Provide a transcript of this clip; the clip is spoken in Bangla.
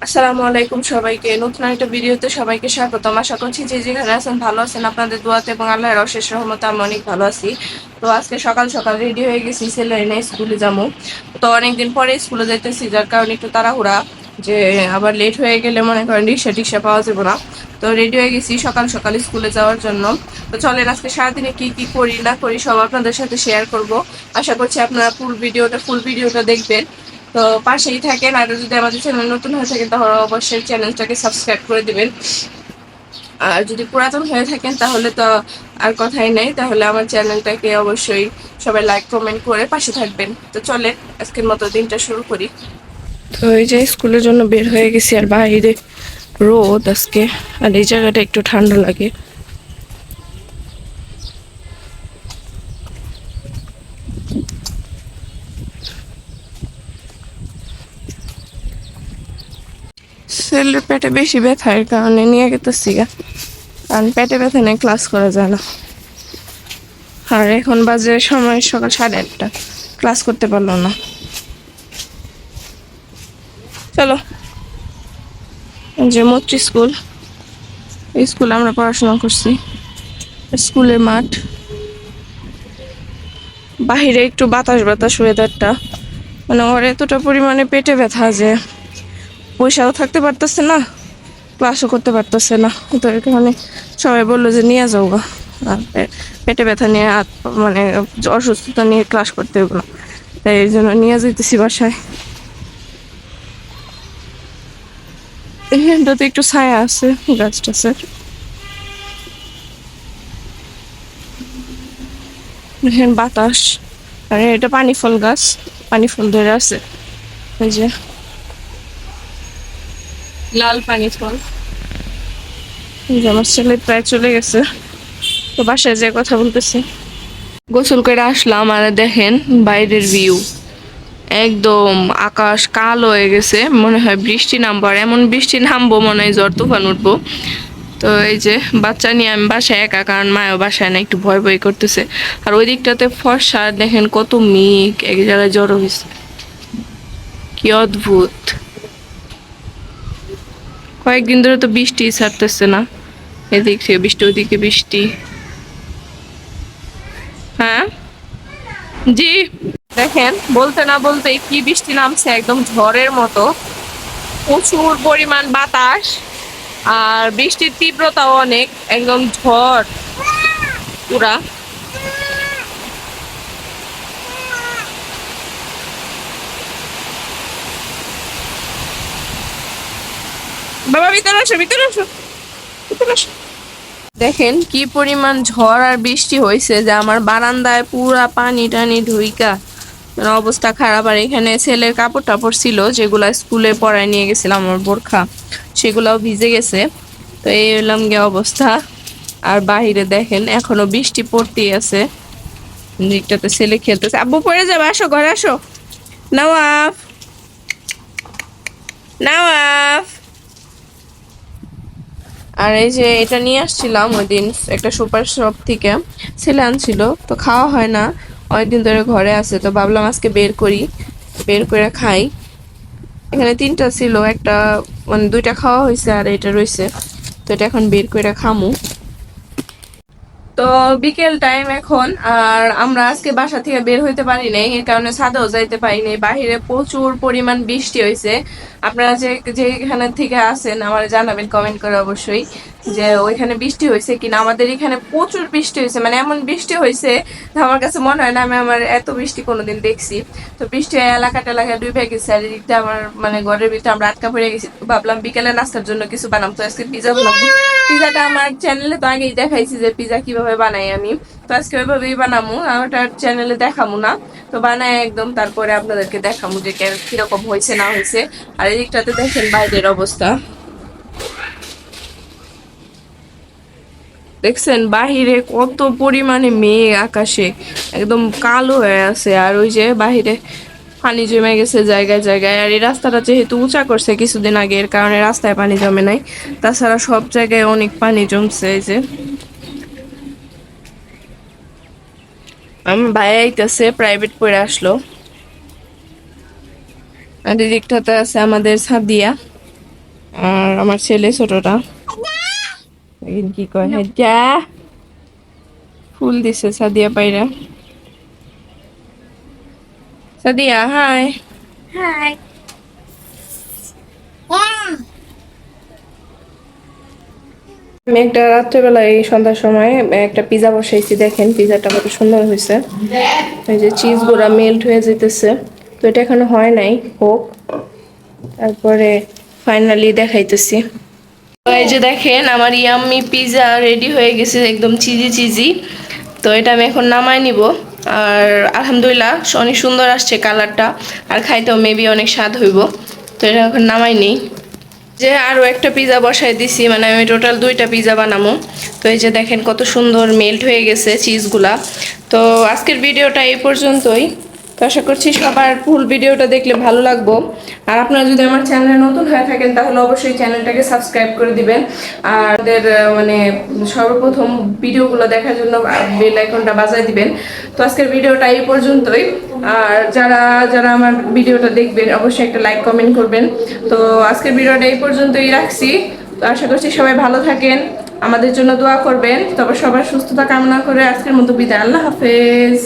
আসসালামু আলাইকুম সবাইকে নতুন একটা ভিডিওতে সবাইকে স্বাগতম। আশা করছি যে যেখানে আছেন ভালো আছেন, আপনাদের দোয়াতে এবং আল্লাহর অশেষ রহমতে আমি অনেক ভালো আছি। তো আজকে সকাল সকাল রেডি হয়ে গেছি, ছেলে এনে স্কুলে যাবো। তো অনেকদিন পরে স্কুলে যাইতেছি, যার কারণে একটু তাড়াহুড়া, যে আবার লেট হয়ে গেলে মনে করেন রিক্সা টিক্সা পাওয়া যাবে না। তো রেডি হয়ে গেছি সকাল সকাল স্কুলে যাওয়ার জন্য। তো চলেন আজকে সারাদিনে কি কি করি না করি সব আপনাদের সাথে শেয়ার করব। আশা করছি আপনারা ফুল ভিডিওটা দেখবেন। তো পাশেই থাকেন, আর যদি আমাদের চ্যানেল নতুন হয়ে থাকে তাহলে অবশ্যই চ্যানেলটাকে সাবস্ক্রাইব করে দিবেন। আর যদি পুরাতন হয়ে থাকেন তাহলে তো আর কথাই নেই, তাহলে আমার চ্যানেলটাকে অবশ্যই সবাই লাইক কমেন্ট করে পাশে থাকবেন। তো চলে আজকের মতো দিনটা শুরু করি। তো এই যে স্কুলের জন্য বের হয়ে গেছি, আর বাইরে রোদ আজকে, আর এই জায়গাটা একটু ঠান্ডা লাগে। ছেলের পেটে বেশি ব্যথার কারণে নিয়ে গেতেছি গা, কারণ পেটে ব্যথা নিয়ে ক্লাস করা যায় না। আর এখন বাজে সময় সকাল 8:30, ক্লাস করতে পারলো না। চলো, যে মৈত্রী স্কুল, এই স্কুলে আমরা পড়াশোনা করছি। স্কুলের মাঠ, বাহিরে একটু বাতাস বাতাস ওয়েদারটা, মানে ওর এতটা পরিমাণে পেটে ব্যথা যে পয়সাও থাকতে পারতেছে না, ক্লাসও করতে পারতেছে না। তো এর কারণে সবাই বললো যে নিয়ে যাও গা, আর পেটে ব্যথা নিয়ে মানে অসুস্থতা নিয়ে ক্লাস করতে হবে না, তাই এই জন্য নিয়ে যেতেছি বাসায়। এখানটাতে একটু ছায়া আছে গাছ টাছের, এখানে বাতাস। আর এটা পানি ফল গাছ, পানি ফল ধরে আছে, এই যে লাল পানি ফল। এই যে আমার ছেলে প্রায় চলে গেছে, তো বাসায় যে কথা বলতেছি। গোসল করে আসলাম, আর দেখেন বাইরের ভিউ, একদম আকাশ কালো হয়ে গেছে, মনে হয় বৃষ্টি নামবো, আর এমন বৃষ্টি নামবো মনে হয় ঝড় তুফান উঠবো। তো এই যে বাচ্চা নিয়ে আমি বাসায় একা, কারণ মায়ও বাসায় না, একটু ভয় ভয় করতেছে। আর ওই দিকটাতে ফর্সা, দেখেন কত মেঘ এক জায়গায় জড়ো হয়েছে, কি অদ্ভুত। কয়েকদিন ধরে তো বৃষ্টি ছাড়তেছে না, এদিক থেকে বৃষ্টি ওদিকে বৃষ্টি। হ্যাঁ, জি, দেখেন বলতে না বলতেই কি বৃষ্টি নামছে, একদম ঝড়ের মতো, প্রচুর পরিমাণ বাতাস, আর বৃষ্টির তীব্রতাও অনেক, একদম ঝড় পুরা। বাবা ভিতরে আসো, ভিতরে আসো, ভিতরে আসো। দেখেন কি পরিমাণ ঝড় আর বৃষ্টি হয়েছে, যে আমার বারান্দায় পুরা পানি টানি ঢুইকা মানে অবস্থা খারাপ। আর এখানে ছেলের কাপড় টাপড় ছিল যেগুলা স্কুলে পরায় নিয়ে গেছিলাম, আমার বোরখা, সেগুলাও ভিজে গেছে। তো এই হলাম গিয়ে অবস্থা। আর বাহিরে দেখেন এখনো বৃষ্টি পড়তেই আছে, দিকটাতে ছেলে খেলতেছে। আব্বু পড়ে যাবে, আসো ঘরে আসো। নওয়াফ, নওয়াফ। আর এই যে এটা নিয়ে আসছিলাম ওই দিন একটা সুপার শপ থেকে, ছেলে আনছিল, তো খাওয়া হয় না অনেকদিন ধরে ঘরে আছে, তো ভাবলাম আজকে বের করি, বের করে খাই। এখানে 3টা ছিল, একটা মানে 2টা খাওয়া হয়েছে আর এটা রয়েছে, তো এটা এখন বের করে খামু। তো বিকেল টাইম এখন, আর আমরা আজকে বাসা থেকে বের হইতে পারি নাই, এর কারণে ছাদেও যাইতে পারি নাই। বাহিরে প্রচুর পরিমাণ বৃষ্টি হয়েছে। আপনারা যে যেখানে থেকে আছেন আমার জানাবেন কমেন্ট করে অবশ্যই, যে ওইখানে বৃষ্টি হয়েছে কিনা। আমাদের এখানে প্রচুর বৃষ্টি হয়েছে, মানে এমন বৃষ্টি হয়েছে আমার কাছে মনে হয় না আমি আমার এত বৃষ্টি কোনোদিন দেখছি। তো বৃষ্টি এলাকায় ডুবে গেছে, আর এদিকটা আমার মানে ঘরের ভিতরে আমরা আটকা পড়ে গেছি। তো ভাবলাম বিকেলে নাস্তার জন্য কিছু বানাম, তো আজকে পিজা বানাবো। পিজাটা আমার চ্যানেলে তো আগেই দেখাইছি যে পিজা কিভাবে বানাই আমি, তো আজকে ওইভাবেই বানামু, ওটা চ্যানেলে দেখামু না, তো বানাই একদম তারপরে আপনাদেরকে দেখামু যে কিরকম হয়েছে না হয়েছে। আর এদিকটাতে দেখেন বাইরের অবস্থা, দেখছেন বাহিরে কত পরিমাণে মেঘ, আকাশে একদম কালো হয়ে আছে। আর ওই যে বাহিরে পানি জমে গেছে জায়গায় জায়গায়। আর এই রাস্তাটা যেহেতু উঁচা করছে কিছুদিন আগে, এর কারণে রাস্তায় পানি জমে নাই, তাছাড়া সব জায়গায় অনেক পানি জমছে। এই যে আমার ভাই আইতেছে, প্রাইভেট পড়ে আসলো। আর এদিকটাতে আছে আমাদের সাদিয়া, আর আমার ছেলে ছোটটা এখন কি কয়, হ্যাঁ যা ফুল দিছে সাদিয়া পায়রা। সাদিয়া হাই। Hi. আমি একটা রাত্রেবেলা এই সন্ধ্যার সময় একটা পিজা বসাইছি, দেখেন পিজাটা কত সুন্দর হয়েছে। এই যে চিজ গুলা মেল্ট হয়ে যেতেছে, তো এটা এখনো হয় নাই, হোক তারপরে ফাইনালি দেখাইতেছি। তো এই যে দেখেন আমার ইয়াম্মি পিজা রেডি হয়ে গেছে, একদম চিজি চিজি। তো এটা আমি এখন নামাই নিব। আর আলহামদুলিল্লাহ অনেক সুন্দর আসছে কালারটা, আর খাইতেও মেবি অনেক স্বাদ হইব। তো এটা এখন নামাই নেই। যে আরো একটা পিজা বসাই দিছি, মানে আমি টোটাল 2টা পিজা বানাবো। তো এই যে দেখেন কত সুন্দর মেল্ট হয়ে গেছে চিজগুলা। তো আজকের ভিডিওটা এই পর্যন্তই। তো আশা করছি সবার ফুল ভিডিওটা দেখলে ভালো লাগবো। আর আপনারা যদি আমার চ্যানেলে নতুন হয়ে থাকেন তাহলে অবশ্যই চ্যানেলটাকে সাবস্ক্রাইব করে দিবেন। আর আমাদের মানে সর্বপ্রথম ভিডিওগুলো দেখার জন্য বেল আইকনটা বাজায় দিবেন। তো আজকের ভিডিওটা এই পর্যন্তই। আর যারা যারা আমার ভিডিওটা দেখবেন অবশ্যই একটা লাইক কমেন্ট করবেন। তো আজকের ভিডিওটা এই পর্যন্তই রাখছি। তো আশা করছি সবাই ভালো থাকেন, আমাদের জন্য দোয়া করবেন। তবে সবার সুস্থতা কামনা করে আজকের মতো বিদায়, আল্লাহ হাফেজ।